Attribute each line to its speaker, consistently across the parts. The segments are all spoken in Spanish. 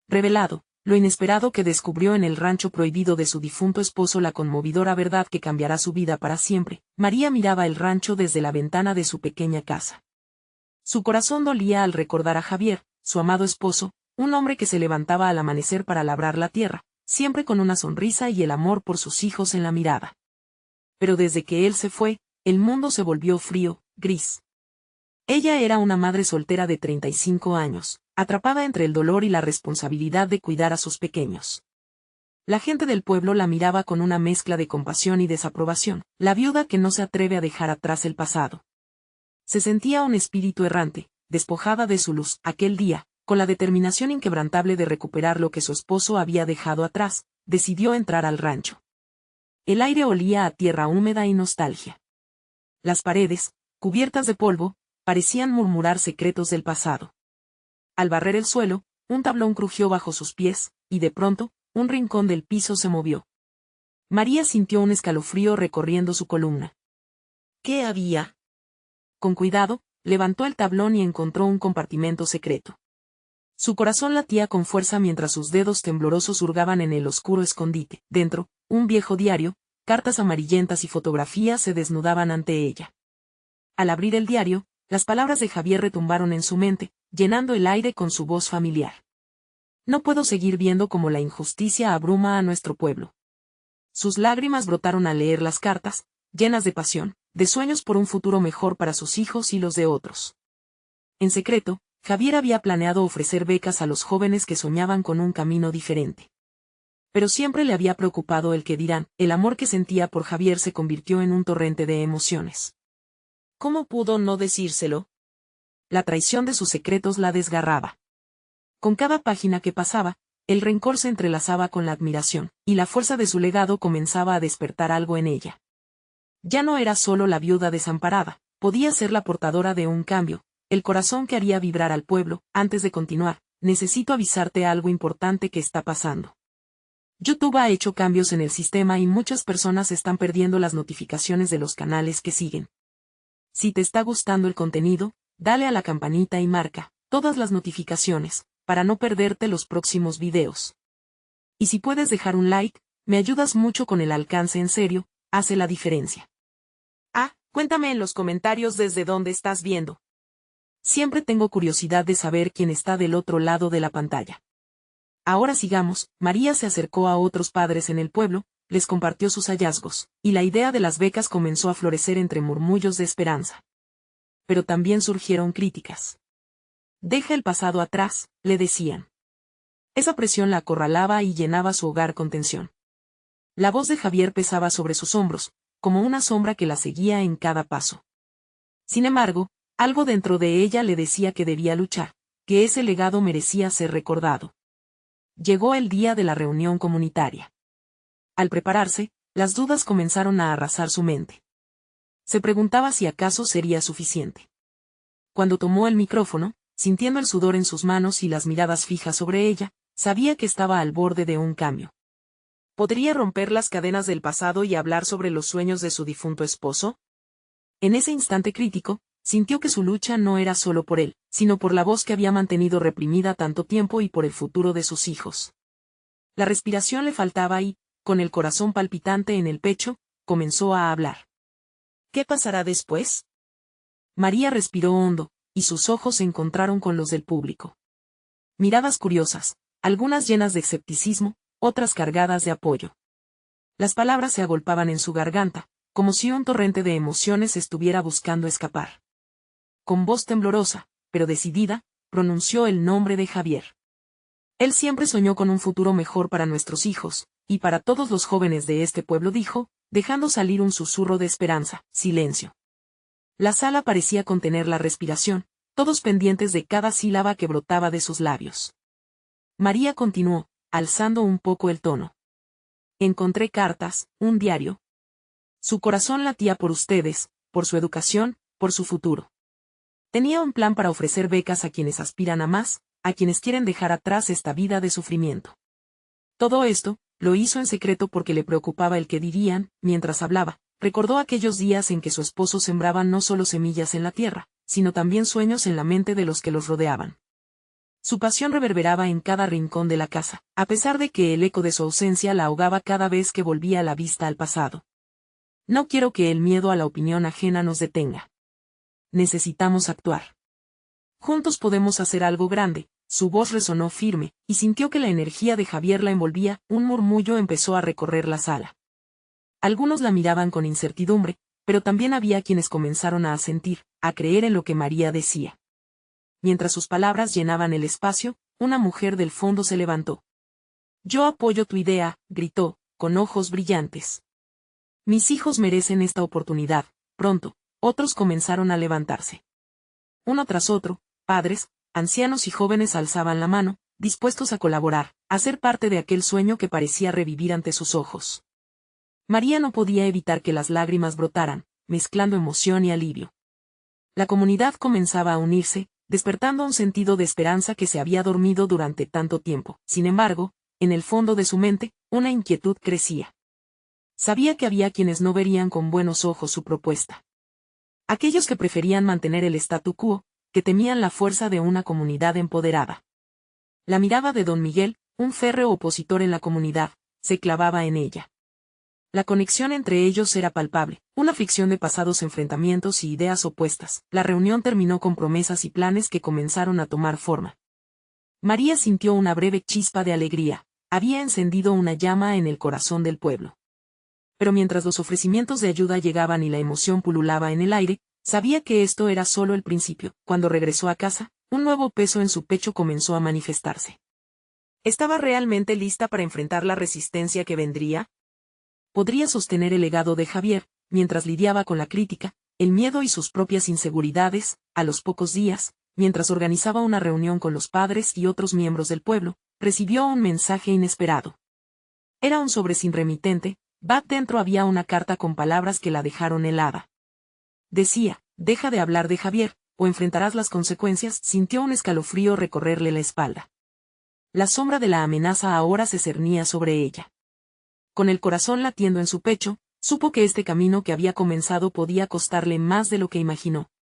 Speaker 1: revelado, lo inesperado que descubrió en el rancho prohibido de su difunto esposo, la conmovedora verdad que cambiará su vida para siempre. María miraba el rancho desde la ventana de su pequeña casa. Su corazón dolía al recordar a Javier, su amado esposo, un hombre que se levantaba al amanecer para labrar la tierra, siempre con una sonrisa y el amor por sus hijos en la mirada. Pero desde que él se fue, el mundo se volvió frío, gris. Ella era una madre soltera de 35 años, atrapada entre el dolor y la responsabilidad de cuidar a sus pequeños. La gente del pueblo la miraba con una mezcla de compasión y desaprobación, la viuda que no se atreve a dejar atrás el pasado. Se sentía un espíritu errante, despojada de su luz. Aquel día, con la determinación inquebrantable de recuperar lo que su esposo había dejado atrás, decidió entrar al rancho. El aire olía a tierra húmeda y nostalgia. Las paredes, cubiertas de polvo, parecían murmurar secretos del pasado. Al barrer el suelo, un tablón crujió bajo sus pies, y de pronto, un rincón del piso se movió. María sintió un escalofrío recorriendo su columna. ¿Qué había? Con cuidado, levantó el tablón y encontró un compartimento secreto. Su corazón latía con fuerza mientras sus dedos temblorosos hurgaban en el oscuro escondite. Dentro, un viejo diario, cartas amarillentas y fotografías se desnudaban ante ella. Al abrir el diario, las palabras de Javier retumbaron en su mente, llenando el aire con su voz familiar. No puedo seguir viendo cómo la injusticia abruma a nuestro pueblo. Sus lágrimas brotaron al leer las cartas, llenas de pasión, de sueños por un futuro mejor para sus hijos y los de otros. En secreto, Javier había planeado ofrecer becas a los jóvenes que soñaban con un camino diferente. Pero siempre le había preocupado el que dirán. El amor que sentía por Javier se convirtió en un torrente de emociones. ¿Cómo pudo no decírselo? La traición de sus secretos la desgarraba. Con cada página que pasaba, el rencor se entrelazaba con la admiración, y la fuerza de su legado comenzaba a despertar algo en ella. Ya no era solo la viuda desamparada, podía ser la portadora de un cambio, el corazón que haría vibrar al pueblo. Antes de continuar, necesito avisarte algo importante que está pasando. YouTube ha hecho cambios en el sistema y muchas personas están perdiendo las notificaciones de los canales que siguen. Si te está gustando el contenido, dale a la campanita y marca todas las notificaciones, para no perderte los próximos videos. Y si puedes dejar un like, me ayudas mucho con el alcance. En serio, hace la diferencia. Cuéntame en los comentarios desde dónde estás viendo. Siempre tengo curiosidad de saber quién está del otro lado de la pantalla. Ahora sigamos. María se acercó a otros padres en el pueblo, les compartió sus hallazgos, y la idea de las becas comenzó a florecer entre murmullos de esperanza. Pero también surgieron críticas. Deja el pasado atrás, le decían. Esa presión la acorralaba y llenaba su hogar con tensión. La voz de Javier pesaba sobre sus hombros, como una sombra que la seguía en cada paso. Sin embargo, algo dentro de ella le decía que debía luchar, que ese legado merecía ser recordado. Llegó el día de la reunión comunitaria. Al prepararse, las dudas comenzaron a arrasar su mente. Se preguntaba si acaso sería suficiente. Cuando tomó el micrófono, sintiendo el sudor en sus manos y las miradas fijas sobre ella, sabía que estaba al borde de un cambio. ¿Podría romper las cadenas del pasado y hablar sobre los sueños de su difunto esposo? En ese instante crítico, sintió que su lucha no era solo por él, sino por la voz que había mantenido reprimida tanto tiempo y por el futuro de sus hijos. La respiración le faltaba y, con el corazón palpitante en el pecho, comenzó a hablar. ¿Qué pasará después? María respiró hondo, y sus ojos se encontraron con los del público. Miradas curiosas, algunas llenas de escepticismo, otras cargadas de apoyo. Las palabras se agolpaban en su garganta, como si un torrente de emociones estuviera buscando escapar. Con voz temblorosa, pero decidida, pronunció el nombre de Javier. Él siempre soñó con un futuro mejor para nuestros hijos, y para todos los jóvenes de este pueblo, dijo, dejando salir un susurro de esperanza. Silencio. La sala parecía contener la respiración, todos pendientes de cada sílaba que brotaba de sus labios. María continuó, alzando un poco el tono. Encontré cartas, un diario. Su corazón latía por ustedes, por su educación, por su futuro. Tenía un plan para ofrecer becas a quienes aspiran a más, a quienes quieren dejar atrás esta vida de sufrimiento. Todo esto, lo hizo en secreto porque le preocupaba el que dirían. Mientras hablaba, recordó aquellos días en que su esposo sembraba no solo semillas en la tierra, sino también sueños en la mente de los que los rodeaban. Su pasión reverberaba en cada rincón de la casa, a pesar de que el eco de su ausencia la ahogaba cada vez que volvía la vista al pasado. No quiero que el miedo a la opinión ajena nos detenga. Necesitamos actuar. Juntos podemos hacer algo grande. Su voz resonó firme, y sintió que la energía de Javier la envolvía. Un murmullo empezó a recorrer la sala. Algunos la miraban con incertidumbre, pero también había quienes comenzaron a asentir, a creer en lo que María decía. Mientras sus palabras llenaban el espacio, una mujer del fondo se levantó. «Yo apoyo tu idea», gritó, con ojos brillantes. «Mis hijos merecen esta oportunidad». Pronto, otros comenzaron a levantarse. Uno tras otro, padres, ancianos y jóvenes alzaban la mano, dispuestos a colaborar, a ser parte de aquel sueño que parecía revivir ante sus ojos. María no podía evitar que las lágrimas brotaran, mezclando emoción y alivio. La comunidad comenzaba a unirse, despertando un sentido de esperanza que se había dormido durante tanto tiempo. Sin embargo, en el fondo de su mente, una inquietud crecía. Sabía que había quienes no verían con buenos ojos su propuesta. Aquellos que preferían mantener el statu quo, que temían la fuerza de una comunidad empoderada. La mirada de don Miguel, un férreo opositor en la comunidad, se clavaba en ella. La conexión entre ellos era palpable, una ficción de pasados enfrentamientos y ideas opuestas. La reunión terminó con promesas y planes que comenzaron a tomar forma. María sintió una breve chispa de alegría, había encendido una llama en el corazón del pueblo. Pero mientras los ofrecimientos de ayuda llegaban y la emoción pululaba en el aire, sabía que esto era solo el principio. Cuando regresó a casa, un nuevo peso en su pecho comenzó a manifestarse. ¿Estaba realmente lista para enfrentar la resistencia que vendría? Podría sostener el legado de Javier, mientras lidiaba con la crítica, el miedo y sus propias inseguridades. A los pocos días, mientras organizaba una reunión con los padres y otros miembros del pueblo, recibió un mensaje inesperado. Era un sobre sin remitente, dentro había una carta con palabras que la dejaron helada. Decía: «Deja de hablar de Javier, o enfrentarás las consecuencias». Sintió un escalofrío recorrerle la espalda. La sombra de la amenaza ahora se cernía sobre ella. Con el corazón latiendo en su pecho, supo que este camino que había comenzado podía costarle más de lo que imaginó.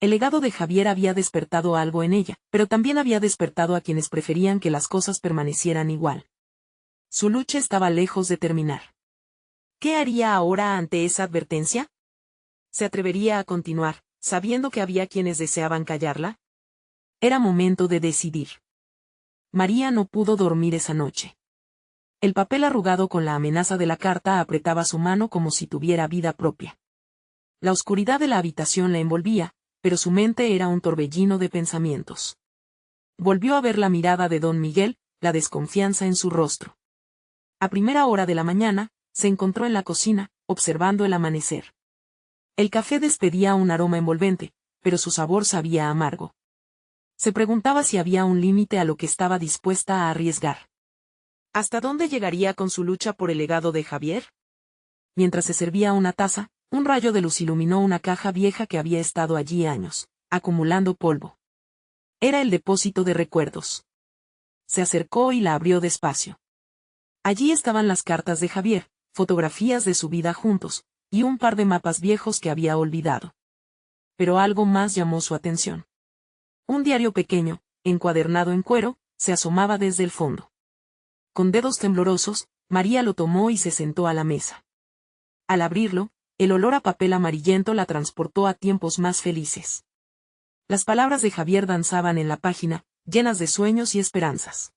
Speaker 1: El legado de Javier había despertado algo en ella, pero también había despertado a quienes preferían que las cosas permanecieran igual. Su lucha estaba lejos de terminar. ¿Qué haría ahora ante esa advertencia? ¿Se atrevería a continuar, sabiendo que había quienes deseaban callarla? Era momento de decidir. María no pudo dormir esa noche. El papel arrugado con la amenaza de la carta apretaba su mano como si tuviera vida propia. La oscuridad de la habitación la envolvía, pero su mente era un torbellino de pensamientos. Volvió a ver la mirada de don Miguel, la desconfianza en su rostro. A primera hora de la mañana, se encontró en la cocina, observando el amanecer. El café despedía un aroma envolvente, pero su sabor sabía amargo. Se preguntaba si había un límite a lo que estaba dispuesta a arriesgar. ¿Hasta dónde llegaría con su lucha por el legado de Javier? Mientras se servía una taza, un rayo de luz iluminó una caja vieja que había estado allí años, acumulando polvo. Era el depósito de recuerdos. Se acercó y la abrió despacio. Allí estaban las cartas de Javier, fotografías de su vida juntos, y un par de mapas viejos que había olvidado. Pero algo más llamó su atención. Un diario pequeño, encuadernado en cuero, se asomaba desde el fondo. Con dedos temblorosos, María lo tomó y se sentó a la mesa. Al abrirlo, el olor a papel amarillento la transportó a tiempos más felices. Las palabras de Javier danzaban en la página, llenas de sueños y esperanzas.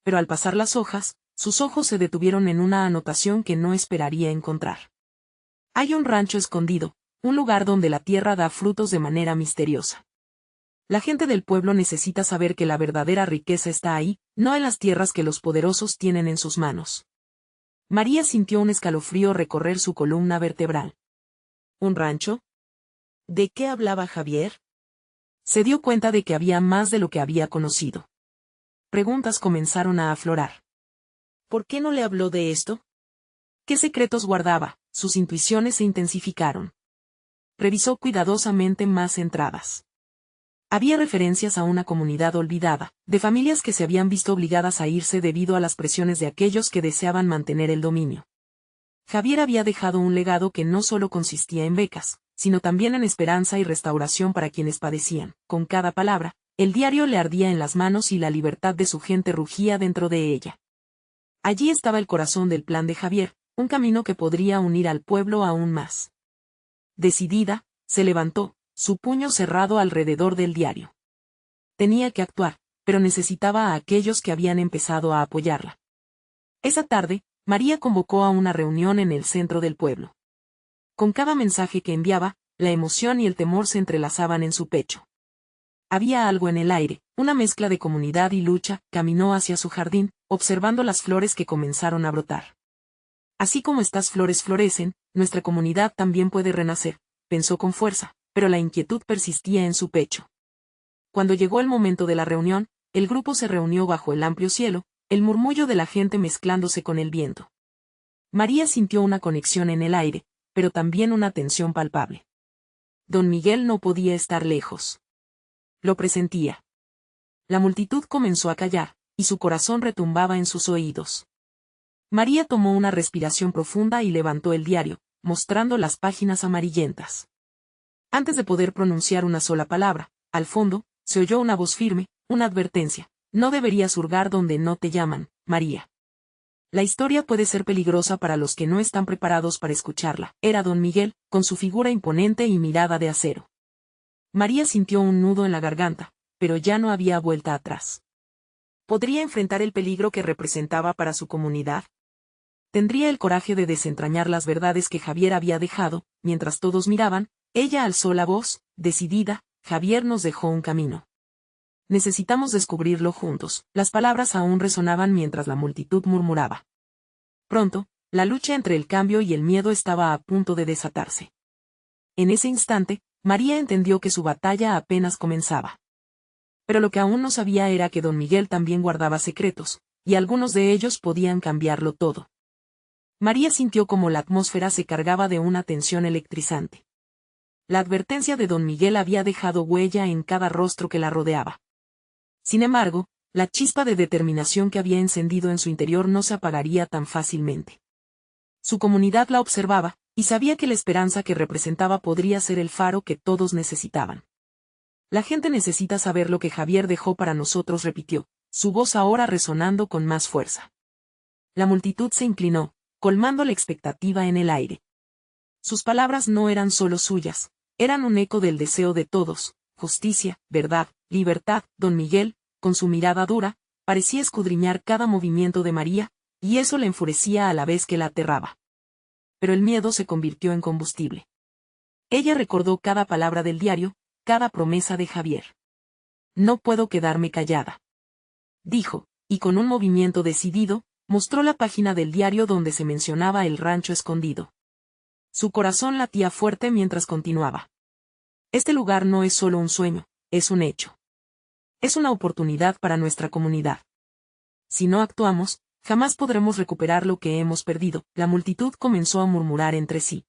Speaker 1: Pero al pasar las hojas, sus ojos se detuvieron en una anotación que no esperaría encontrar. Hay un rancho escondido, un lugar donde la tierra da frutos de manera misteriosa. La gente del pueblo necesita saber que la verdadera riqueza está ahí, no en las tierras que los poderosos tienen en sus manos. María sintió un escalofrío recorrer su columna vertebral. ¿Un rancho? ¿De qué hablaba Javier? Se dio cuenta de que había más de lo que había conocido. Preguntas comenzaron a aflorar. ¿Por qué no le habló de esto? ¿Qué secretos guardaba? Sus intuiciones se intensificaron. Revisó cuidadosamente más entradas. Había referencias a una comunidad olvidada, de familias que se habían visto obligadas a irse debido a las presiones de aquellos que deseaban mantener el dominio. Javier había dejado un legado que no solo consistía en becas, sino también en esperanza y restauración para quienes padecían. Con cada palabra, el diario le ardía en las manos y la libertad de su gente rugía dentro de ella. Allí estaba el corazón del plan de Javier, un camino que podría unir al pueblo aún más. Decidida, se levantó, su puño cerrado alrededor del diario. Tenía que actuar, pero necesitaba a aquellos que habían empezado a apoyarla. Esa tarde, María convocó a una reunión en el centro del pueblo. Con cada mensaje que enviaba, la emoción y el temor se entrelazaban en su pecho. Había algo en el aire, una mezcla de comunidad y lucha. Caminó hacia su jardín, observando las flores que comenzaron a brotar. Así como estas flores florecen, nuestra comunidad también puede renacer, pensó con fuerza, pero la inquietud persistía en su pecho. Cuando llegó el momento de la reunión, el grupo se reunió bajo el amplio cielo, el murmullo de la gente mezclándose con el viento. María sintió una conexión en el aire, pero también una tensión palpable. Don Miguel no podía estar lejos. Lo presentía. La multitud comenzó a callar, y su corazón retumbaba en sus oídos. María tomó una respiración profunda y levantó el diario, mostrando las páginas amarillentas. Antes de poder pronunciar una sola palabra, al fondo, se oyó una voz firme, una advertencia: no deberías hurgar donde no te llaman, María. La historia puede ser peligrosa para los que no están preparados para escucharla. Era don Miguel, con su figura imponente y mirada de acero. María sintió un nudo en la garganta, pero ya no había vuelta atrás. ¿Podría enfrentar el peligro que representaba para su comunidad? ¿Tendría el coraje de desentrañar las verdades que Javier había dejado? Mientras todos miraban, ella alzó la voz, decidida: Javier nos dejó un camino. Necesitamos descubrirlo juntos. Las palabras aún resonaban mientras la multitud murmuraba. Pronto, la lucha entre el cambio y el miedo estaba a punto de desatarse. En ese instante, María entendió que su batalla apenas comenzaba. Pero lo que aún no sabía era que don Miguel también guardaba secretos, y algunos de ellos podían cambiarlo todo. María sintió como la atmósfera se cargaba de una tensión electrizante. La advertencia de don Miguel había dejado huella en cada rostro que la rodeaba. Sin embargo, la chispa de determinación que había encendido en su interior no se apagaría tan fácilmente. Su comunidad la observaba, y sabía que la esperanza que representaba podría ser el faro que todos necesitaban. La gente necesita saber lo que Javier dejó para nosotros, repitió, su voz ahora resonando con más fuerza. La multitud se inclinó, colmando la expectativa en el aire. Sus palabras no eran solo suyas, eran un eco del deseo de todos: justicia, verdad, libertad. Don Miguel, con su mirada dura, parecía escudriñar cada movimiento de María, y eso le enfurecía a la vez que la aterraba. Pero el miedo se convirtió en combustible. Ella recordó cada palabra del diario, cada promesa de Javier. No puedo quedarme callada, dijo, y con un movimiento decidido, mostró la página del diario donde se mencionaba el rancho escondido. Su corazón latía fuerte mientras continuaba. Este lugar no es solo un sueño, es un hecho. Es una oportunidad para nuestra comunidad. Si no actuamos, jamás podremos recuperar lo que hemos perdido. La multitud comenzó a murmurar entre sí.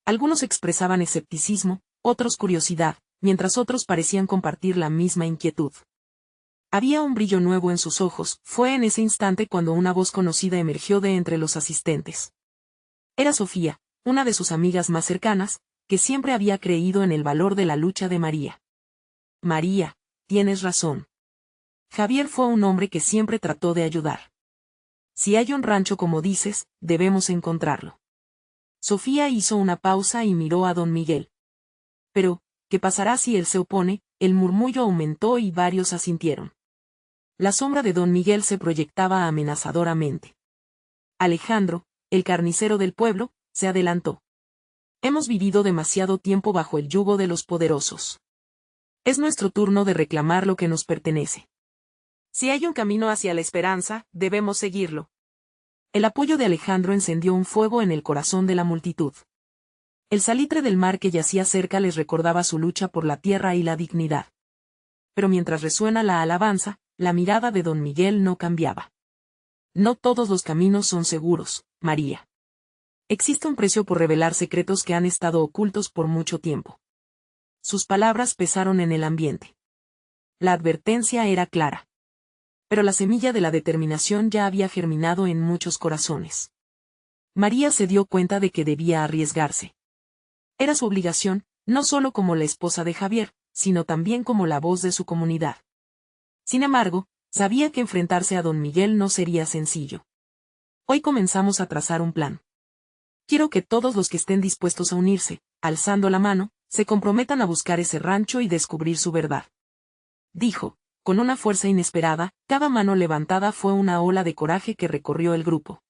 Speaker 1: Algunos expresaban escepticismo, otros curiosidad, mientras otros parecían compartir la misma inquietud. Había un brillo nuevo en sus ojos. Fue en ese instante cuando una voz conocida emergió de entre los asistentes. Era Sofía, una de sus amigas más cercanas, que siempre había creído en el valor de la lucha de María. María, tienes razón. Javier fue un hombre que siempre trató de ayudar. Si hay un rancho como dices, debemos encontrarlo. Sofía hizo una pausa y miró a don Miguel. Pero, ¿qué pasará si él se opone? El murmullo aumentó y varios asintieron. La sombra de don Miguel se proyectaba amenazadoramente. Alejandro, el carnicero del pueblo, se adelantó. Hemos vivido demasiado tiempo bajo el yugo de los poderosos. Es nuestro turno de reclamar lo que nos pertenece. Si hay un camino hacia la esperanza, debemos seguirlo. El apoyo de Alejandro encendió un fuego en el corazón de la multitud. El salitre del mar que yacía cerca les recordaba su lucha por la tierra y la dignidad. Pero mientras resuena la alabanza, la mirada de don Miguel no cambiaba. No todos los caminos son seguros, María. Existe un precio por revelar secretos que han estado ocultos por mucho tiempo. Sus palabras pesaron en el ambiente. La advertencia era clara. Pero la semilla de la determinación ya había germinado en muchos corazones. María se dio cuenta de que debía arriesgarse. Era su obligación, no solo como la esposa de Javier, sino también como la voz de su comunidad. Sin embargo, sabía que enfrentarse a don Miguel no sería sencillo. Hoy comenzamos a trazar un plan. Quiero que todos los que estén dispuestos a unirse, alzando la mano, se comprometan a buscar ese rancho y descubrir su verdad. Dijo, con una fuerza inesperada, cada mano levantada fue una ola de coraje que recorrió el grupo.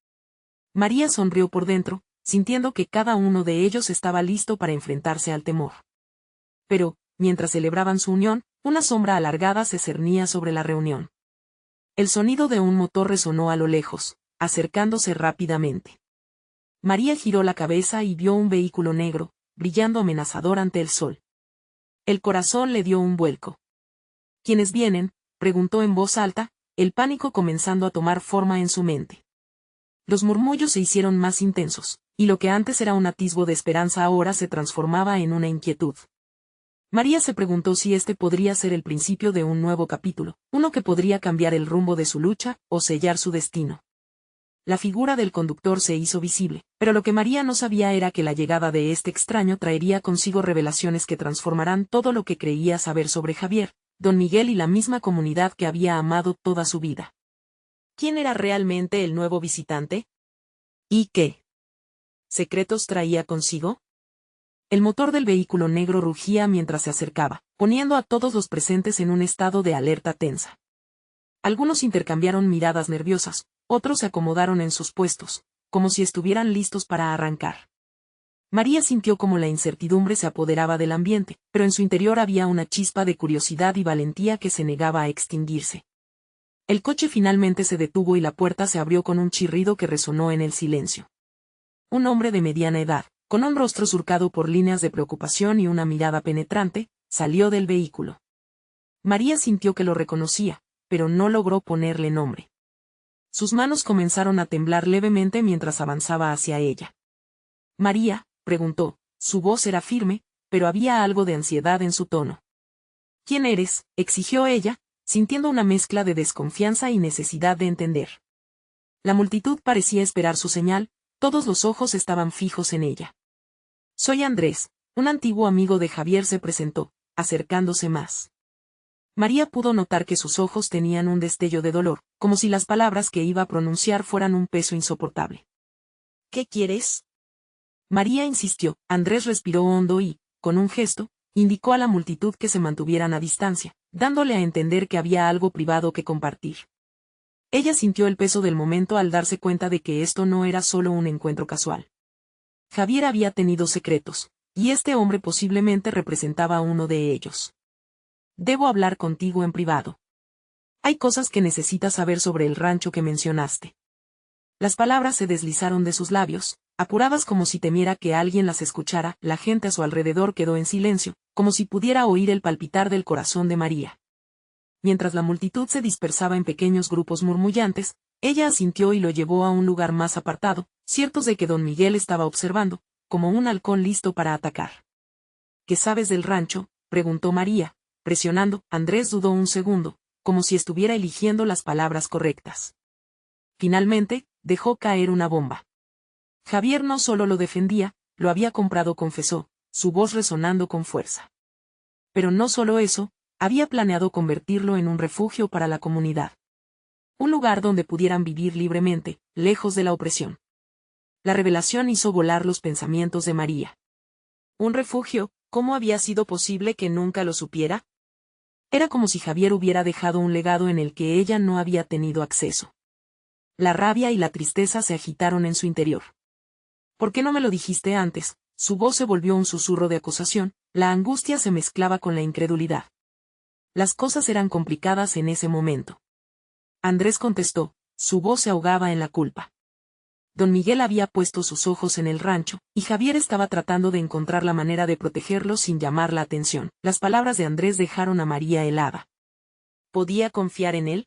Speaker 1: María sonrió por dentro, sintiendo que cada uno de ellos estaba listo para enfrentarse al temor. Pero, mientras celebraban su unión, una sombra alargada se cernía sobre la reunión. El sonido de un motor resonó a lo lejos, acercándose rápidamente. María giró la cabeza y vio un vehículo negro, brillando amenazador ante el sol. El corazón le dio un vuelco. ¿Quiénes vienen?, preguntó en voz alta, el pánico comenzando a tomar forma en su mente. Los murmullos se hicieron más intensos, y lo que antes era un atisbo de esperanza ahora se transformaba en una inquietud. María se preguntó si este podría ser el principio de un nuevo capítulo, uno que podría cambiar el rumbo de su lucha, o sellar su destino. La figura del conductor se hizo visible, pero lo que María no sabía era que la llegada de este extraño traería consigo revelaciones que transformarán todo lo que creía saber sobre Javier, don Miguel y la misma comunidad que había amado toda su vida. ¿Quién era realmente el nuevo visitante? ¿Y qué secretos traía consigo? El motor del vehículo negro rugía mientras se acercaba, poniendo a todos los presentes en un estado de alerta tensa. Algunos intercambiaron miradas nerviosas, otros se acomodaron en sus puestos, como si estuvieran listos para arrancar. María sintió como la incertidumbre se apoderaba del ambiente, pero en su interior había una chispa de curiosidad y valentía que se negaba a extinguirse. El coche finalmente se detuvo y la puerta se abrió con un chirrido que resonó en el silencio. Un hombre de mediana edad, con un rostro surcado por líneas de preocupación y una mirada penetrante, salió del vehículo. María sintió que lo reconocía, pero no logró ponerle nombre. Sus manos comenzaron a temblar levemente mientras avanzaba hacia ella. María, preguntó, su voz era firme, pero había algo de ansiedad en su tono. ¿Quién eres?, exigió ella, sintiendo una mezcla de desconfianza y necesidad de entender. La multitud parecía esperar su señal, todos los ojos estaban fijos en ella. Soy Andrés, un antiguo amigo de Javier, se presentó, acercándose más. María pudo notar que sus ojos tenían un destello de dolor, como si las palabras que iba a pronunciar fueran un peso insoportable. ¿Qué quieres?, María insistió. Andrés respiró hondo y, con un gesto, indicó a la multitud que se mantuvieran a distancia, dándole a entender que había algo privado que compartir. Ella sintió el peso del momento al darse cuenta de que esto no era solo un encuentro casual. Javier había tenido secretos, y este hombre posiblemente representaba uno de ellos. Debo hablar contigo en privado. Hay cosas que necesitas saber sobre el rancho que mencionaste. Las palabras se deslizaron de sus labios, apuradas como si temiera que alguien las escuchara. La gente a su alrededor quedó en silencio, como si pudiera oír el palpitar del corazón de María. Mientras la multitud se dispersaba en pequeños grupos murmullantes, ella asintió y lo llevó a un lugar más apartado, ciertos de que don Miguel estaba observando, como un halcón listo para atacar. ¿Qué sabes del rancho?, preguntó María, presionando. Andrés dudó un segundo, como si estuviera eligiendo las palabras correctas. Finalmente, dejó caer una bomba. Javier no solo lo defendía, lo había comprado, confesó, su voz resonando con fuerza. Pero no solo eso, había planeado convertirlo en un refugio para la comunidad. Un lugar donde pudieran vivir libremente, lejos de la opresión. La revelación hizo volar los pensamientos de María. ¿Un refugio? ¿Cómo había sido posible que nunca lo supiera? Era como si Javier hubiera dejado un legado en el que ella no había tenido acceso. La rabia y la tristeza se agitaron en su interior. ¿Por qué no me lo dijiste antes? Su voz se volvió un susurro de acusación, la angustia se mezclaba con la incredulidad. Las cosas eran complicadas en ese momento. Andrés contestó, su voz se ahogaba en la culpa. Don Miguel había puesto sus ojos en el rancho, y Javier estaba tratando de encontrar la manera de protegerlo sin llamar la atención. Las palabras de Andrés dejaron a María helada. ¿Podía confiar en él?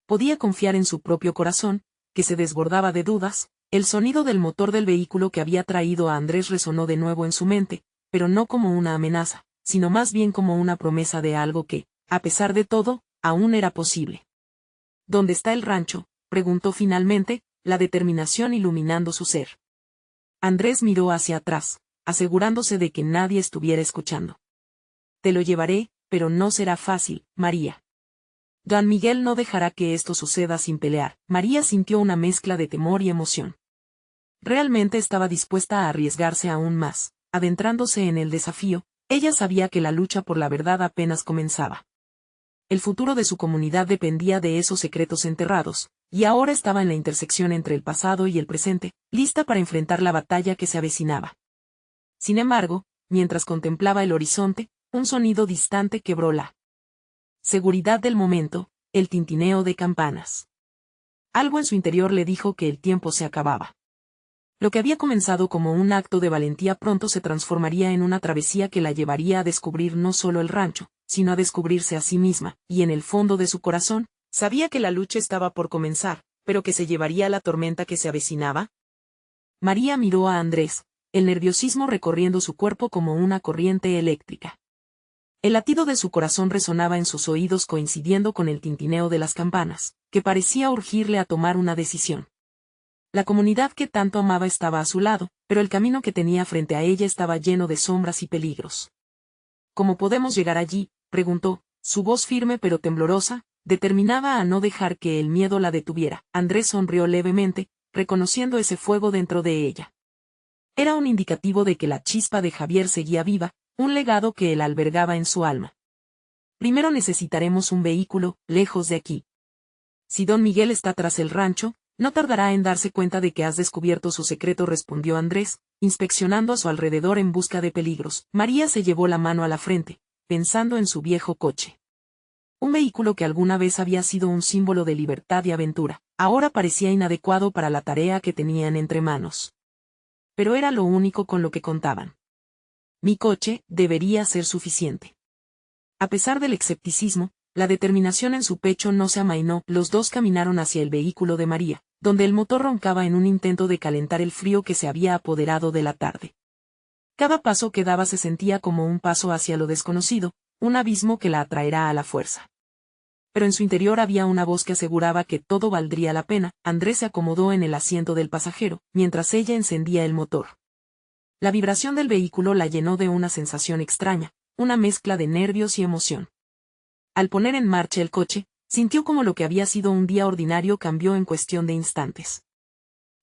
Speaker 1: Podía confiar en su propio corazón, que se desbordaba de dudas. El sonido del motor del vehículo que había traído a Andrés resonó de nuevo en su mente, pero no como una amenaza, sino más bien como una promesa de algo que, a pesar de todo, aún era posible. ¿Dónde está el rancho?, preguntó finalmente, la determinación iluminando su ser. Andrés miró hacia atrás, asegurándose de que nadie estuviera escuchando. te lo llevaré, pero no será fácil, María. Don Miguel no dejará que esto suceda sin pelear. María sintió una mezcla de temor y emoción. Realmente estaba dispuesta a arriesgarse aún más. Adentrándose en el desafío, ella sabía que la lucha por la verdad apenas comenzaba. El futuro de su comunidad dependía de esos secretos enterrados, y ahora estaba en la intersección entre el pasado y el presente, lista para enfrentar la batalla que se avecinaba. Sin embargo, mientras contemplaba el horizonte, un sonido distante quebró la seguridad del momento, el tintineo de campanas. Algo en su interior le dijo que el tiempo se acababa. Lo que había comenzado como un acto de valentía pronto se transformaría en una travesía que la llevaría a descubrir no solo el rancho, sino a descubrirse a sí misma, y en el fondo de su corazón, sabía que la lucha estaba por comenzar, pero que se llevaría la tormenta que se avecinaba. María miró a Andrés, el nerviosismo recorriendo su cuerpo como una corriente eléctrica. El latido de su corazón resonaba en sus oídos coincidiendo con el tintineo de las campanas, que parecía urgirle a tomar una decisión. La comunidad que tanto amaba estaba a su lado, pero el camino que tenía frente a ella estaba lleno de sombras y peligros. ¿Cómo podemos llegar allí?, preguntó, su voz firme pero temblorosa, determinada a no dejar que el miedo la detuviera. Andrés sonrió levemente, reconociendo ese fuego dentro de ella. Era un indicativo de que la chispa de Javier seguía viva, un legado que él albergaba en su alma. Primero necesitaremos un vehículo, lejos de aquí. Si don Miguel está tras el rancho, no tardará en darse cuenta de que has descubierto su secreto, respondió Andrés, inspeccionando a su alrededor en busca de peligros. María se llevó la mano a la frente, pensando en su viejo coche. Un vehículo que alguna vez había sido un símbolo de libertad y aventura, ahora parecía inadecuado para la tarea que tenían entre manos. Pero era lo único con lo que contaban. Mi coche debería ser suficiente. A pesar del escepticismo, la determinación en su pecho no se amainó. Los dos caminaron hacia el vehículo de María, donde el motor roncaba en un intento de calentar el frío que se había apoderado de la tarde. Cada paso que daba se sentía como un paso hacia lo desconocido, un abismo que la atraerá a la fuerza. Pero en su interior había una voz que aseguraba que todo valdría la pena. Andrés se acomodó en el asiento del pasajero, mientras ella encendía el motor. La vibración del vehículo la llenó de una sensación extraña, una mezcla de nervios y emoción. Al poner en marcha el coche, sintió como lo que había sido un día ordinario cambió en cuestión de instantes.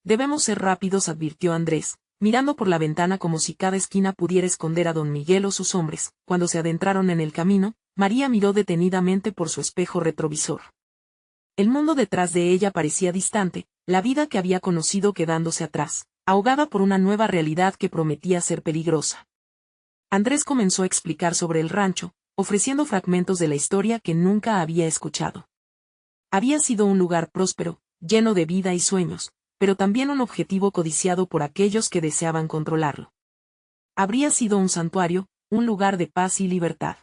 Speaker 1: Debemos ser rápidos, advirtió Andrés, mirando por la ventana como si cada esquina pudiera esconder a don Miguel o sus hombres. Cuando se adentraron en el camino, María miró detenidamente por su espejo retrovisor. El mundo detrás de ella parecía distante, la vida que había conocido quedándose atrás, ahogada por una nueva realidad que prometía ser peligrosa. Andrés comenzó a explicar sobre el rancho, ofreciendo fragmentos de la historia que nunca había escuchado. Había sido un lugar próspero, lleno de vida y sueños, pero también un objetivo codiciado por aquellos que deseaban controlarlo. Habría sido un santuario, un lugar de paz y libertad.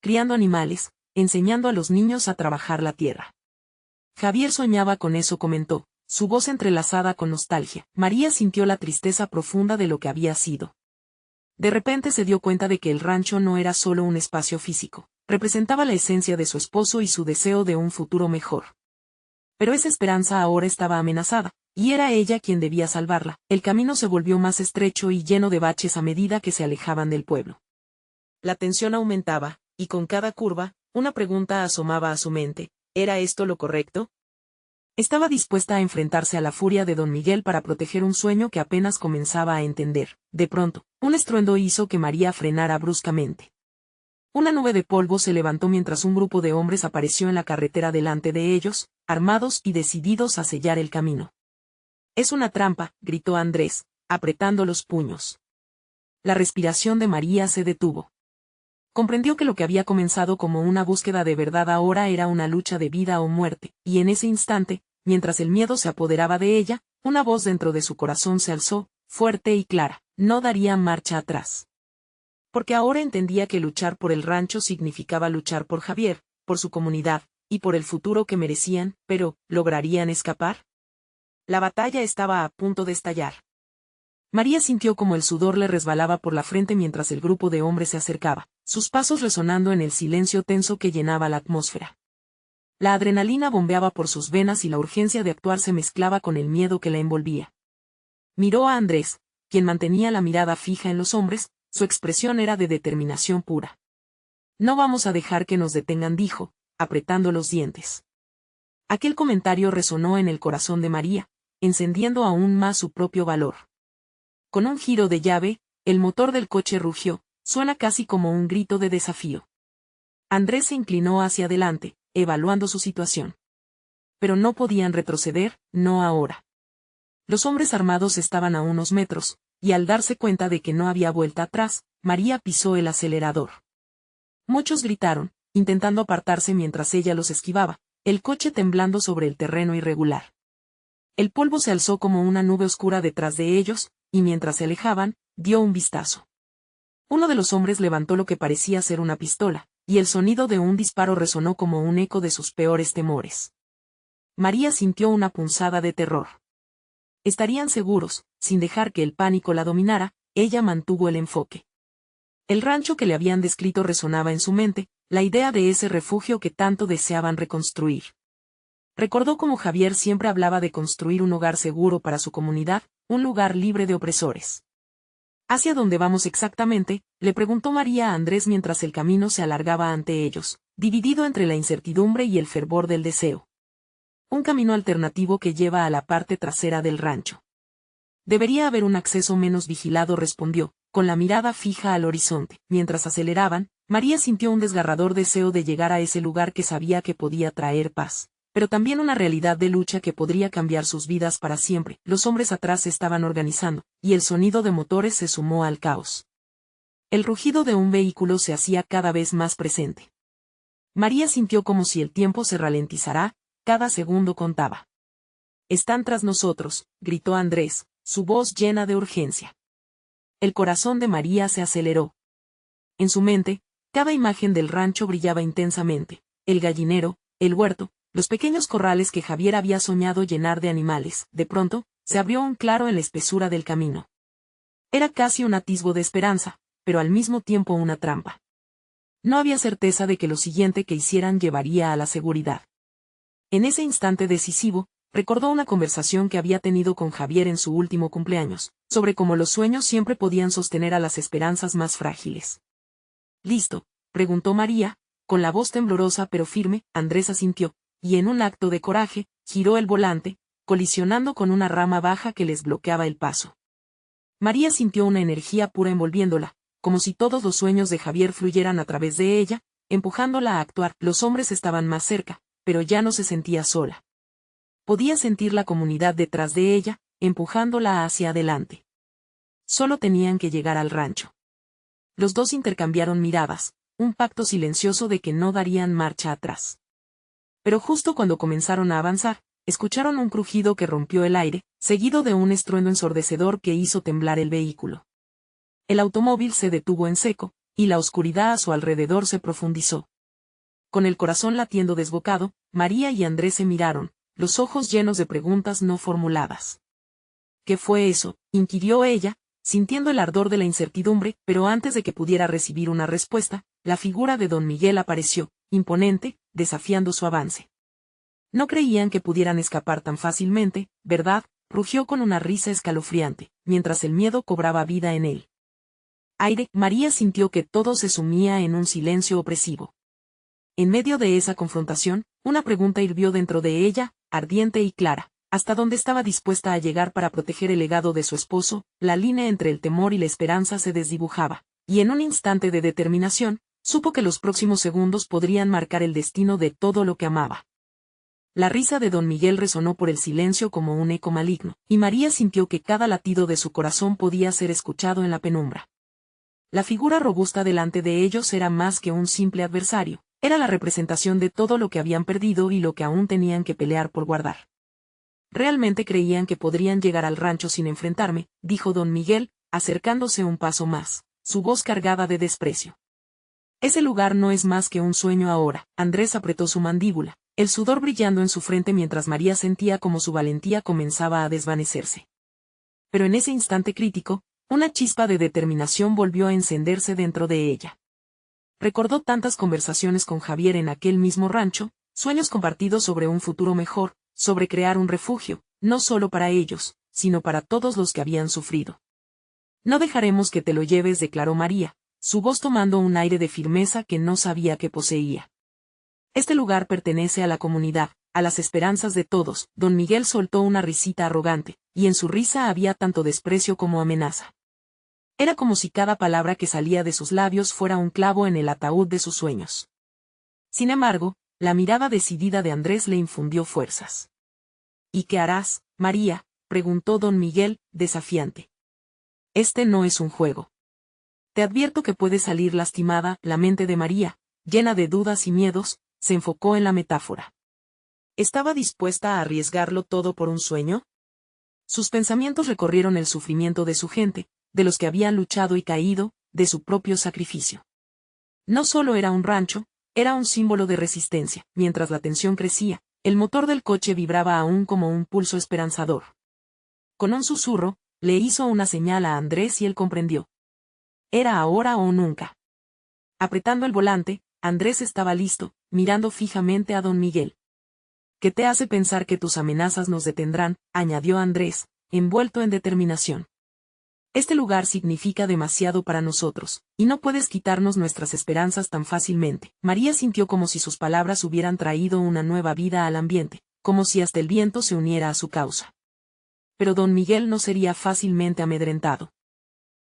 Speaker 1: Criando animales, enseñando a los niños a trabajar la tierra. Javier soñaba con eso, comentó, su voz entrelazada con nostalgia. María sintió la tristeza profunda de lo que había sido. De repente se dio cuenta de que el rancho no era solo un espacio físico, representaba la esencia de su esposo y su deseo de un futuro mejor. Pero esa esperanza ahora estaba amenazada, y era ella quien debía salvarla. El camino se volvió más estrecho y lleno de baches a medida que se alejaban del pueblo. La tensión aumentaba, y con cada curva, una pregunta asomaba a su mente: ¿era esto lo correcto? Estaba dispuesta a enfrentarse a la furia de don Miguel para proteger un sueño que apenas comenzaba a entender. De pronto, un estruendo hizo que María frenara bruscamente. Una nube de polvo se levantó mientras un grupo de hombres apareció en la carretera delante de ellos, armados y decididos a sellar el camino. «Es una trampa», gritó Andrés, apretando los puños. La respiración de María se detuvo. Comprendió que lo que había comenzado como una búsqueda de verdad ahora era una lucha de vida o muerte, y en ese instante, mientras el miedo se apoderaba de ella, una voz dentro de su corazón se alzó, fuerte y clara: no daría marcha atrás. Porque ahora entendía que luchar por el rancho significaba luchar por Javier, por su comunidad, y por el futuro que merecían. Pero, ¿lograrían escapar? La batalla estaba a punto de estallar. María sintió como el sudor le resbalaba por la frente mientras el grupo de hombres se acercaba, sus pasos resonando en el silencio tenso que llenaba la atmósfera. La adrenalina bombeaba por sus venas y la urgencia de actuar se mezclaba con el miedo que la envolvía. Miró a Andrés, quien mantenía la mirada fija en los hombres, su expresión era de determinación pura. No vamos a dejar que nos detengan, dijo, apretando los dientes. Aquel comentario resonó en el corazón de María, encendiendo aún más su propio valor. Con un giro de llave, el motor del coche rugió, suena casi como un grito de desafío. Andrés se inclinó hacia adelante, evaluando su situación. Pero no podían retroceder, no ahora. Los hombres armados estaban a unos metros, y al darse cuenta de que no había vuelta atrás, María pisó el acelerador. Muchos gritaron, intentando apartarse mientras ella los esquivaba, el coche temblando sobre el terreno irregular. El polvo se alzó como una nube oscura detrás de ellos, y mientras se alejaban, dio un vistazo. Uno de los hombres levantó lo que parecía ser una pistola, y el sonido de un disparo resonó como un eco de sus peores temores. María sintió una punzada de terror. Estarían seguros, sin dejar que el pánico la dominara, ella mantuvo el enfoque. El rancho que le habían descrito resonaba en su mente, la idea de ese refugio que tanto deseaban reconstruir. Recordó cómo Javier siempre hablaba de construir un hogar seguro para su comunidad, un lugar libre de opresores. ¿Hacia dónde vamos exactamente?, le preguntó María a Andrés mientras el camino se alargaba ante ellos, dividido entre la incertidumbre y el fervor del deseo. Un camino alternativo que lleva a la parte trasera del rancho. Debería haber un acceso menos vigilado, respondió, con la mirada fija al horizonte. Mientras aceleraban, María sintió un desgarrador deseo de llegar a ese lugar que sabía que podía traer paz, pero también una realidad de lucha que podría cambiar sus vidas para siempre. Los hombres atrás se estaban organizando, y el sonido de motores se sumó al caos. El rugido de un vehículo se hacía cada vez más presente. María sintió como si el tiempo se ralentizara, cada segundo contaba. «Están tras nosotros», gritó Andrés, su voz llena de urgencia. El corazón de María se aceleró. En su mente, cada imagen del rancho brillaba intensamente, el gallinero, el huerto, los pequeños corrales que Javier había soñado llenar de animales. De pronto, se abrió un claro en la espesura del camino. Era casi un atisbo de esperanza, pero al mismo tiempo una trampa. No había certeza de que lo siguiente que hicieran llevaría a la seguridad. En ese instante decisivo, recordó una conversación que había tenido con Javier en su último cumpleaños, sobre cómo los sueños siempre podían sostener a las esperanzas más frágiles. «¿Listo?», preguntó María, con la voz temblorosa pero firme. Andrés asintió, y en un acto de coraje, giró el volante, colisionando con una rama baja que les bloqueaba el paso. María sintió una energía pura envolviéndola, como si todos los sueños de Javier fluyeran a través de ella, empujándola a actuar. Los hombres estaban más cerca, pero ya no se sentía sola. Podía sentir la comunidad detrás de ella, empujándola hacia adelante. Solo tenían que llegar al rancho. Los dos intercambiaron miradas, un pacto silencioso de que no darían marcha atrás. Pero justo cuando comenzaron a avanzar, escucharon un crujido que rompió el aire, seguido de un estruendo ensordecedor que hizo temblar el vehículo. El automóvil se detuvo en seco, y la oscuridad a su alrededor se profundizó. Con el corazón latiendo desbocado, María y Andrés se miraron, los ojos llenos de preguntas no formuladas. «¿Qué fue eso?», inquirió ella, sintiendo el ardor de la incertidumbre, pero antes de que pudiera recibir una respuesta, la figura de don Miguel apareció, imponente, desafiando su avance. «No creían que pudieran escapar tan fácilmente, ¿verdad?», rugió con una risa escalofriante, mientras el miedo cobraba vida en él. Aire. María sintió que todo se sumía en un silencio opresivo. En medio de esa confrontación, una pregunta hirvió dentro de ella, ardiente y clara. ¿Hasta dónde estaba dispuesta a llegar para proteger el legado de su esposo? La línea entre el temor y la esperanza se desdibujaba, y en un instante de determinación, supo que los próximos segundos podrían marcar el destino de todo lo que amaba. La risa de don Miguel resonó por el silencio como un eco maligno, y María sintió que cada latido de su corazón podía ser escuchado en la penumbra. La figura robusta delante de ellos era más que un simple adversario. Era la representación de todo lo que habían perdido y lo que aún tenían que pelear por guardar. «¿Realmente creían que podrían llegar al rancho sin enfrentarme?», dijo don Miguel, acercándose un paso más, su voz cargada de desprecio. «Ese lugar no es más que un sueño ahora». Andrés apretó su mandíbula, el sudor brillando en su frente mientras María sentía como su valentía comenzaba a desvanecerse. Pero en ese instante crítico, una chispa de determinación volvió a encenderse dentro de ella. Recordó tantas conversaciones con Javier en aquel mismo rancho, sueños compartidos sobre un futuro mejor, sobre crear un refugio, no solo para ellos, sino para todos los que habían sufrido. «No dejaremos que te lo lleves», declaró María, su voz tomando un aire de firmeza que no sabía que poseía. Este lugar pertenece a la comunidad, a las esperanzas de todos. Don Miguel soltó una risita arrogante, y en su risa había tanto desprecio como amenaza. Era como si cada palabra que salía de sus labios fuera un clavo en el ataúd de sus sueños. Sin embargo, la mirada decidida de Andrés le infundió fuerzas. ¿Y qué harás, María?, preguntó don Miguel, desafiante. Este no es un juego. Te advierto que puede salir lastimada. La mente de María, llena de dudas y miedos, se enfocó en la metáfora. ¿Estaba dispuesta a arriesgarlo todo por un sueño? Sus pensamientos recorrieron el sufrimiento de su gente, de los que habían luchado y caído, de su propio sacrificio. No solo era un rancho, era un símbolo de resistencia. Mientras la tensión crecía, el motor del coche vibraba aún como un pulso esperanzador. Con un susurro, le hizo una señal a Andrés y él comprendió. Era ahora o nunca. Apretando el volante, Andrés estaba listo, mirando fijamente a don Miguel. ¿Qué te hace pensar que tus amenazas nos detendrán?, añadió Andrés, envuelto en determinación. Este lugar significa demasiado para nosotros, y no puedes quitarnos nuestras esperanzas tan fácilmente. María sintió como si sus palabras hubieran traído una nueva vida al ambiente, como si hasta el viento se uniera a su causa. Pero don Miguel no sería fácilmente amedrentado.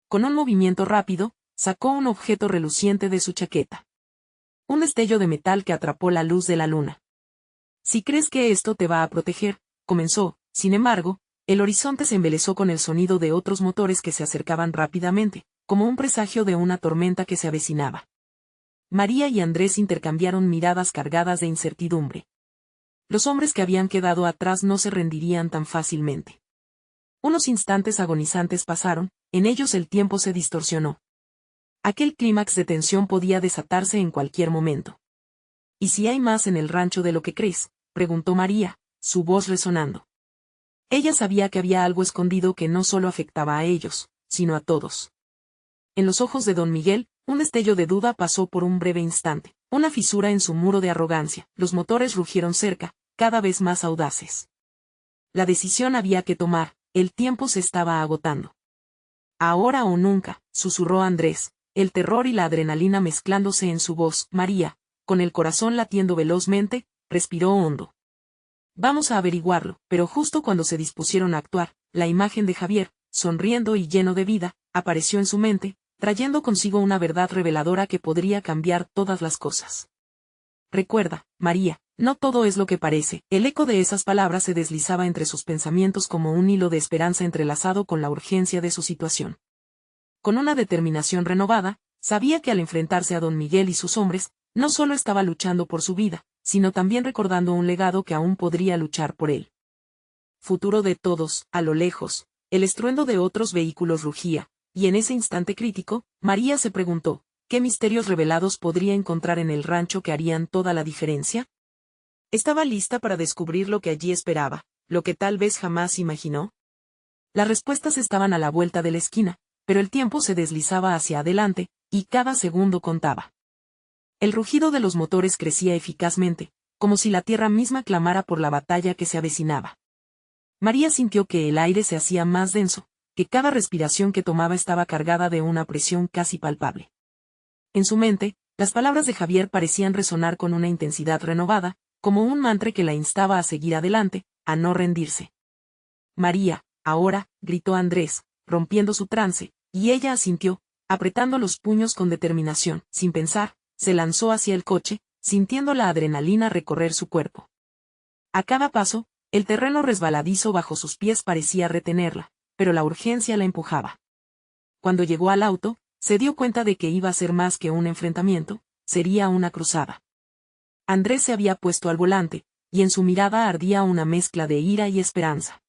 Speaker 1: Con un movimiento rápido, sacó un objeto reluciente de su chaqueta. Un destello de metal que atrapó la luz de la luna. Si crees que esto te va a proteger, comenzó. Sin embargo, el horizonte se embelezó con el sonido de otros motores que se acercaban rápidamente, como un presagio de una tormenta que se avecinaba. María y Andrés intercambiaron miradas cargadas de incertidumbre. Los hombres que habían quedado atrás no se rendirían tan fácilmente. Unos instantes agonizantes pasaron, en ellos el tiempo se distorsionó. Aquel clímax de tensión podía desatarse en cualquier momento. ¿Y si hay más en el rancho de lo que crees?, preguntó María, su voz resonando. Ella sabía que había algo escondido que no solo afectaba a ellos, sino a todos. En los ojos de don Miguel, un destello de duda pasó por un breve instante, una fisura en su muro de arrogancia. Los motores rugieron cerca, cada vez más audaces. La decisión había que tomar, el tiempo se estaba agotando. Ahora o nunca, susurró Andrés, el terror y la adrenalina mezclándose en su voz. María, con el corazón latiendo velozmente, respiró hondo. Vamos a averiguarlo. Pero justo cuando se dispusieron a actuar, la imagen de Javier, sonriendo y lleno de vida, apareció en su mente, trayendo consigo una verdad reveladora que podría cambiar todas las cosas. Recuerda, María, no todo es lo que parece. El eco de esas palabras se deslizaba entre sus pensamientos como un hilo de esperanza entrelazado con la urgencia de su situación. Con una determinación renovada, sabía que al enfrentarse a don Miguel y sus hombres, no solo estaba luchando por su vida, sino también recordando un legado que aún podría luchar por él. Futuro de todos. A lo lejos, el estruendo de otros vehículos rugía, y en ese instante crítico, María se preguntó, ¿qué misterios revelados podría encontrar en el rancho que harían toda la diferencia? Estaba lista para descubrir lo que allí esperaba, lo que tal vez jamás imaginó. Las respuestas estaban a la vuelta de la esquina, pero el tiempo se deslizaba hacia adelante, y cada segundo contaba. El rugido de los motores crecía eficazmente, como si la tierra misma clamara por la batalla que se avecinaba. María sintió que el aire se hacía más denso, que cada respiración que tomaba estaba cargada de una presión casi palpable. En su mente, las palabras de Javier parecían resonar con una intensidad renovada, como un mantra que la instaba a seguir adelante, a no rendirse. María, ahora, gritó Andrés, rompiendo su trance, y ella asintió, apretando los puños con determinación. Sin pensar, se lanzó hacia el coche, sintiendo la adrenalina recorrer su cuerpo. A cada paso, el terreno resbaladizo bajo sus pies parecía retenerla, pero la urgencia la empujaba. Cuando llegó al auto, se dio cuenta de que iba a ser más que un enfrentamiento, sería una cruzada. Andrés se había puesto al volante, y en su mirada ardía una mezcla de ira y esperanza.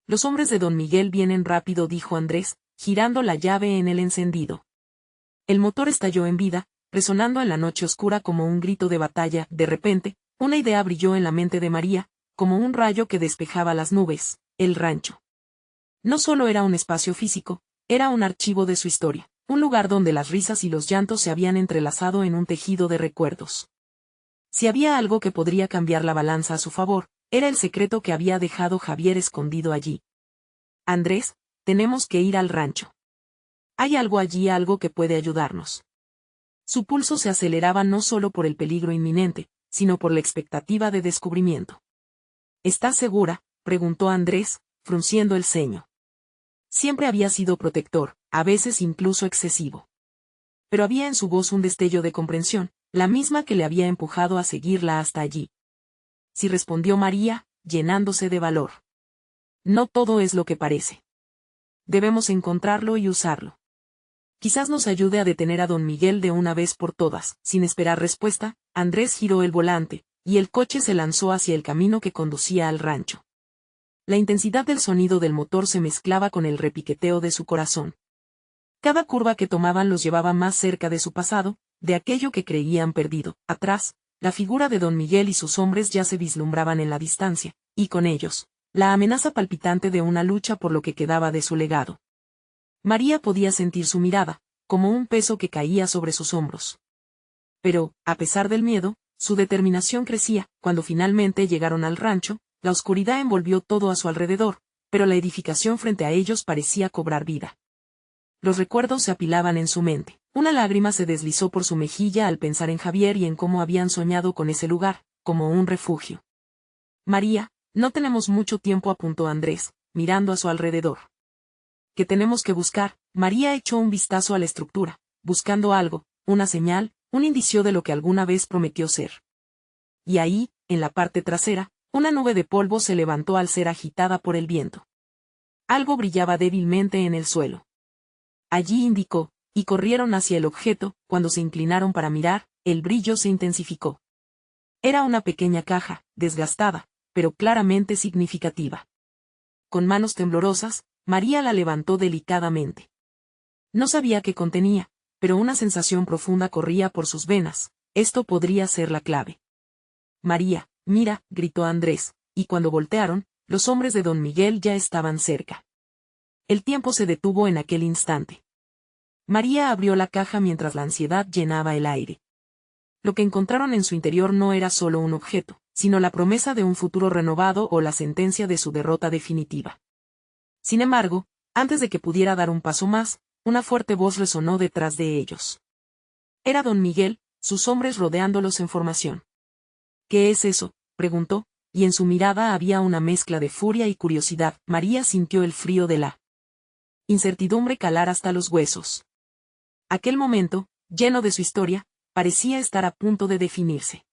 Speaker 1: Los hombres de don Miguel vienen rápido, dijo Andrés, girando la llave en el encendido. El motor estalló en vida, resonando en la noche oscura como un grito de batalla. De repente, una idea brilló en la mente de María, como un rayo que despejaba las nubes: el rancho. No solo era un espacio físico, era un archivo de su historia, un lugar donde las risas y los llantos se habían entrelazado en un tejido de recuerdos. Si había algo que podría cambiar la balanza a su favor, era el secreto que había dejado Javier escondido allí. Andrés, tenemos que ir al rancho. Hay algo allí, algo que puede ayudarnos. Su pulso se aceleraba no solo por el peligro inminente, sino por la expectativa de descubrimiento. ¿Estás segura?, preguntó Andrés, frunciendo el ceño. Siempre había sido protector, a veces incluso excesivo. Pero había en su voz un destello de comprensión, la misma que le había empujado a seguirla hasta allí. Sí, respondió María, llenándose de valor. No todo es lo que parece. Debemos encontrarlo y usarlo. Quizás nos ayude a detener a don Miguel de una vez por todas. Sin esperar respuesta, Andrés giró el volante, y el coche se lanzó hacia el camino que conducía al rancho. La intensidad del sonido del motor se mezclaba con el repiqueteo de su corazón. Cada curva que tomaban los llevaba más cerca de su pasado, de aquello que creían perdido. Atrás, la figura de don Miguel y sus hombres ya se vislumbraban en la distancia, y con ellos, la amenaza palpitante de una lucha por lo que quedaba de su legado. María podía sentir su mirada, como un peso que caía sobre sus hombros. Pero, a pesar del miedo, su determinación crecía. Cuando finalmente llegaron al rancho, la oscuridad envolvió todo a su alrededor, pero la edificación frente a ellos parecía cobrar vida. Los recuerdos se apilaban en su mente. Una lágrima se deslizó por su mejilla al pensar en Javier y en cómo habían soñado con ese lugar, como un refugio. María, no tenemos mucho tiempo, apuntó Andrés, mirando a su alrededor. ¿Qué tenemos que buscar? María echó un vistazo a la estructura, buscando algo, una señal, un indicio de lo que alguna vez prometió ser. Y ahí, en la parte trasera, una nube de polvo se levantó al ser agitada por el viento. Algo brillaba débilmente en el suelo. Allí, indicó, y corrieron hacia el objeto. Cuando se inclinaron para mirar, el brillo se intensificó. Era una pequeña caja, desgastada, pero claramente significativa. Con manos temblorosas, María la levantó delicadamente. No sabía qué contenía, pero una sensación profunda corría por sus venas. Esto podría ser la clave. María, mira, gritó Andrés, y cuando voltearon, los hombres de don Miguel ya estaban cerca. El tiempo se detuvo en aquel instante. María abrió la caja mientras la ansiedad llenaba el aire. Lo que encontraron en su interior no era solo un objeto, sino la promesa de un futuro renovado o la sentencia de su derrota definitiva. Sin embargo, antes de que pudiera dar un paso más, una fuerte voz resonó detrás de ellos. Era don Miguel, sus hombres rodeándolos en formación. ¿Qué es eso?, preguntó, y en su mirada había una mezcla de furia y curiosidad. María sintió el frío de la incertidumbre calar hasta los huesos. Aquel momento, lleno de su historia, parecía estar a punto de definirse.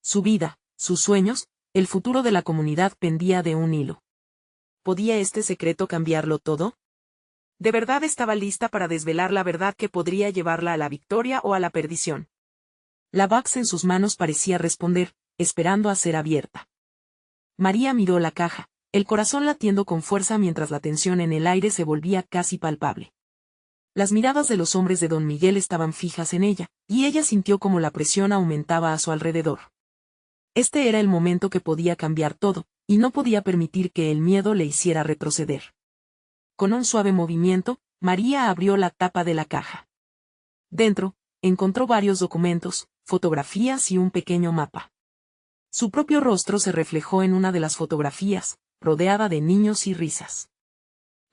Speaker 1: Su vida, sus sueños, el futuro de la comunidad pendía de un hilo. ¿Podía este secreto cambiarlo todo? ¿De verdad estaba lista para desvelar la verdad que podría llevarla a la victoria o a la perdición? La box en sus manos parecía responder, esperando a ser abierta. María miró la caja, el corazón latiendo con fuerza mientras la tensión en el aire se volvía casi palpable. Las miradas de los hombres de don Miguel estaban fijas en ella, y ella sintió como la presión aumentaba a su alrededor. Este era el momento que podía cambiar todo, y no podía permitir que el miedo le hiciera retroceder. Con un suave movimiento, María abrió la tapa de la caja. Dentro, encontró varios documentos, fotografías y un pequeño mapa. Su propio rostro se reflejó en una de las fotografías, rodeada de niños y risas.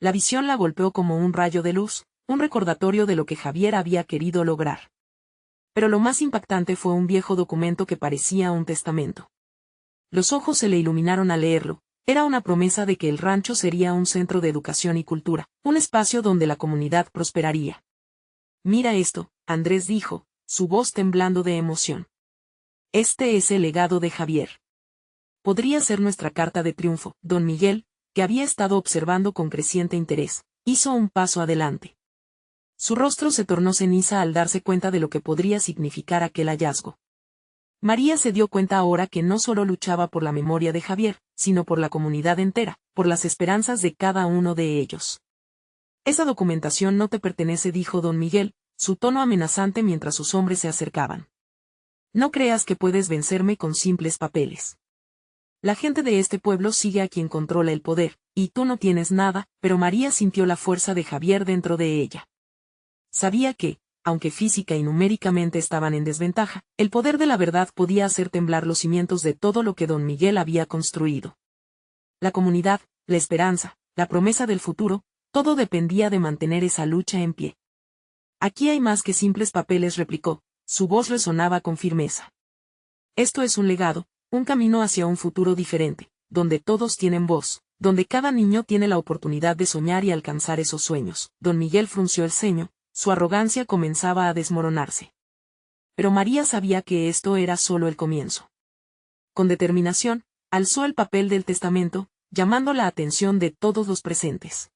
Speaker 1: La visión la golpeó como un rayo de luz, un recordatorio de lo que Javier había querido lograr. Pero lo más impactante fue un viejo documento que parecía un testamento. Los ojos se le iluminaron al leerlo. Era una promesa de que el rancho sería un centro de educación y cultura, un espacio donde la comunidad prosperaría. Mira esto, Andrés dijo, su voz temblando de emoción. Este es el legado de Javier. Podría ser nuestra carta de triunfo. Don Miguel, que había estado observando con creciente interés, hizo un paso adelante. Su rostro se tornó ceniza al darse cuenta de lo que podría significar aquel hallazgo. María se dio cuenta ahora que no solo luchaba por la memoria de Javier, sino por la comunidad entera, por las esperanzas de cada uno de ellos. Esa documentación no te pertenece, dijo don Miguel, su tono amenazante mientras sus hombres se acercaban. No creas que puedes vencerme con simples papeles. La gente de este pueblo sigue a quien controla el poder, y tú no tienes nada, pero María sintió la fuerza de Javier dentro de ella. Sabía que, aunque física y numéricamente estaban en desventaja, el poder de la verdad podía hacer temblar los cimientos de todo lo que don Miguel había construido. La comunidad, la esperanza, la promesa del futuro, Todo dependía de mantener esa lucha en pie. Aquí hay más que simples papeles, replicó. Su voz resonaba con firmeza. Esto es un legado, un camino hacia un futuro diferente, donde todos tienen voz, donde cada niño tiene la oportunidad de soñar y alcanzar esos sueños. Don Miguel frunció el ceño, su arrogancia comenzaba a desmoronarse. Pero María sabía que esto era solo el comienzo. Con determinación, alzó el papel del testamento, llamando la atención de todos los presentes.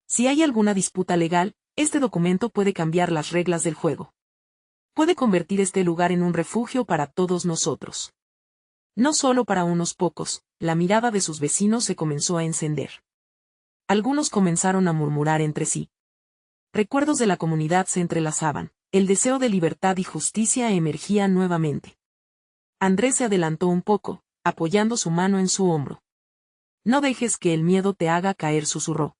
Speaker 1: Si hay alguna disputa legal, este documento puede cambiar las reglas del juego. Puede convertir este lugar en un refugio para todos nosotros. No solo para unos pocos. La mirada de sus vecinos se comenzó a encender. Algunos comenzaron a murmurar entre sí. Recuerdos de la comunidad se entrelazaban, el deseo de libertad y justicia emergía nuevamente. Andrés se adelantó un poco, apoyando su mano en su hombro. No dejes que el miedo te haga caer, susurró.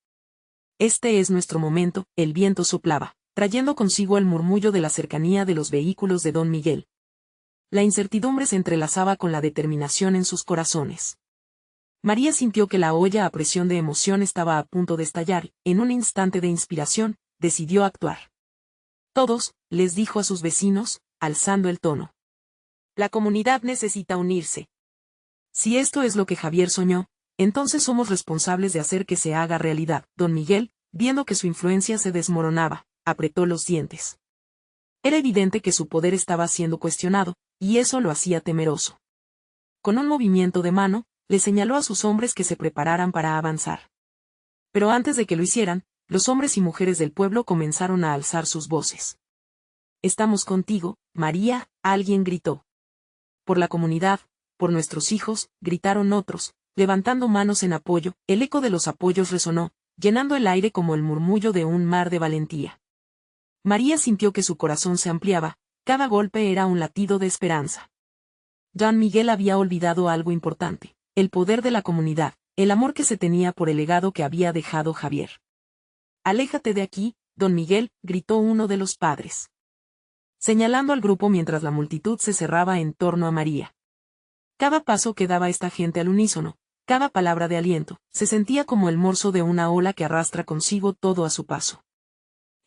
Speaker 1: Este es nuestro momento. El viento soplaba, trayendo consigo el murmullo de la cercanía de los vehículos de don Miguel. La incertidumbre se entrelazaba con la determinación en sus corazones. María sintió que la olla a presión de emoción estaba a punto de estallar. En un instante de inspiración, decidió actuar. Todos, les dijo a sus vecinos, alzando el tono. La comunidad necesita unirse. Si esto es lo que Javier soñó, entonces somos responsables de hacer que se haga realidad. Don Miguel, viendo que su influencia se desmoronaba, apretó los dientes. Era evidente que su poder estaba siendo cuestionado, y eso lo hacía temeroso. Con un movimiento de mano, le señaló a sus hombres que se prepararan para avanzar. Pero antes de que lo hicieran, los hombres y mujeres del pueblo comenzaron a alzar sus voces. Estamos contigo, María, alguien gritó. Por la comunidad, por nuestros hijos, gritaron otros, levantando manos en apoyo. El eco de los apoyos resonó, llenando el aire como el murmullo de un mar de valentía. María sintió que su corazón se ampliaba, cada golpe era un latido de esperanza. Don Miguel había olvidado algo importante, el poder de la comunidad, el amor que se tenía por el legado que había dejado Javier. Aléjate de aquí, don Miguel, gritó uno de los padres, señalando al grupo mientras la multitud se cerraba en torno a María. Cada paso que daba esta gente al unísono, cada palabra de aliento, se sentía como el morso de una ola que arrastra consigo todo a su paso.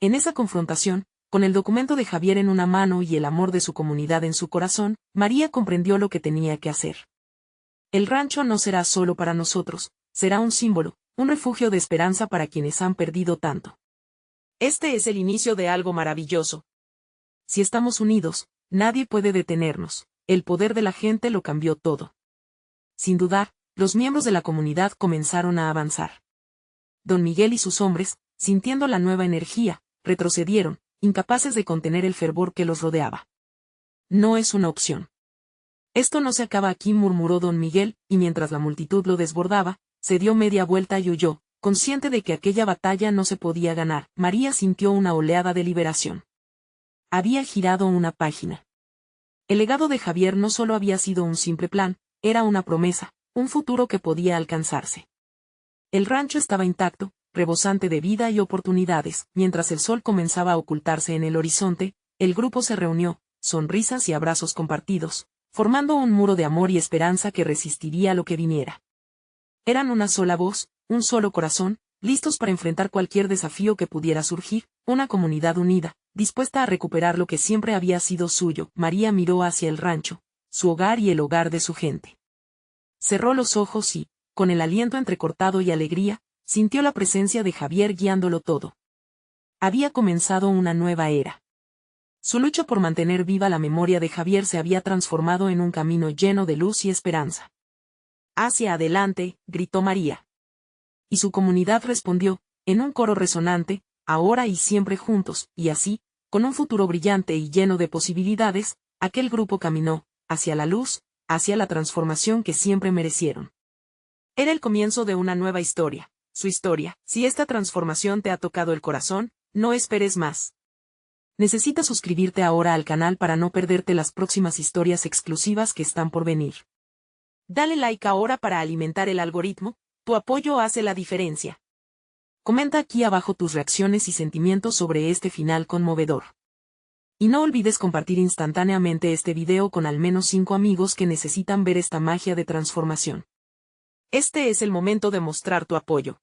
Speaker 1: En esa confrontación, con el documento de Javier en una mano y el amor de su comunidad en su corazón, María comprendió lo que tenía que hacer. El rancho no será solo para nosotros, será un símbolo, un refugio de esperanza para quienes han perdido tanto. Este es el inicio de algo maravilloso. Si estamos unidos, nadie puede detenernos. El poder de la gente lo cambió todo. Sin dudar, los miembros de la comunidad comenzaron a avanzar. Don Miguel y sus hombres, sintiendo la nueva energía, retrocedieron, incapaces de contener el fervor que los rodeaba. No es una opción. Esto no se acaba aquí, murmuró don Miguel, y mientras la multitud lo desbordaba, se dio media vuelta y huyó, consciente de que aquella batalla no se podía ganar. María sintió una oleada de liberación. Había girado una página. El legado de Javier no solo había sido un simple plan, era una promesa, un futuro que podía alcanzarse. El rancho estaba intacto, rebosante de vida y oportunidades. Mientras el sol comenzaba a ocultarse en el horizonte, el grupo se reunió, sonrisas y abrazos compartidos, formando un muro de amor y esperanza que resistiría lo que viniera. Eran una sola voz, un solo corazón, listos para enfrentar cualquier desafío que pudiera surgir, una comunidad unida, dispuesta a recuperar lo que siempre había sido suyo. María miró hacia el rancho, su hogar y el hogar de su gente. Cerró los ojos y, con el aliento entrecortado y alegría, sintió la presencia de Javier guiándolo todo. Había comenzado una nueva era. Su lucha por mantener viva la memoria de Javier se había transformado en un camino lleno de luz y esperanza. Hacia adelante, gritó María. Y su comunidad respondió, en un coro resonante, ahora y siempre juntos, y así, con un futuro brillante y lleno de posibilidades, aquel grupo caminó, hacia la luz, hacia la transformación que siempre merecieron. Era el comienzo de una nueva historia, su historia. Si esta transformación te ha tocado el corazón, no esperes más. Necesitas suscribirte ahora al canal para no perderte las próximas historias exclusivas que están por venir. Dale like ahora para alimentar el algoritmo, tu apoyo hace la diferencia. Comenta aquí abajo tus reacciones y sentimientos sobre este final conmovedor. Y no olvides compartir instantáneamente este video con al menos 5 amigos que necesitan ver esta magia de transformación. Este es el momento de mostrar tu apoyo.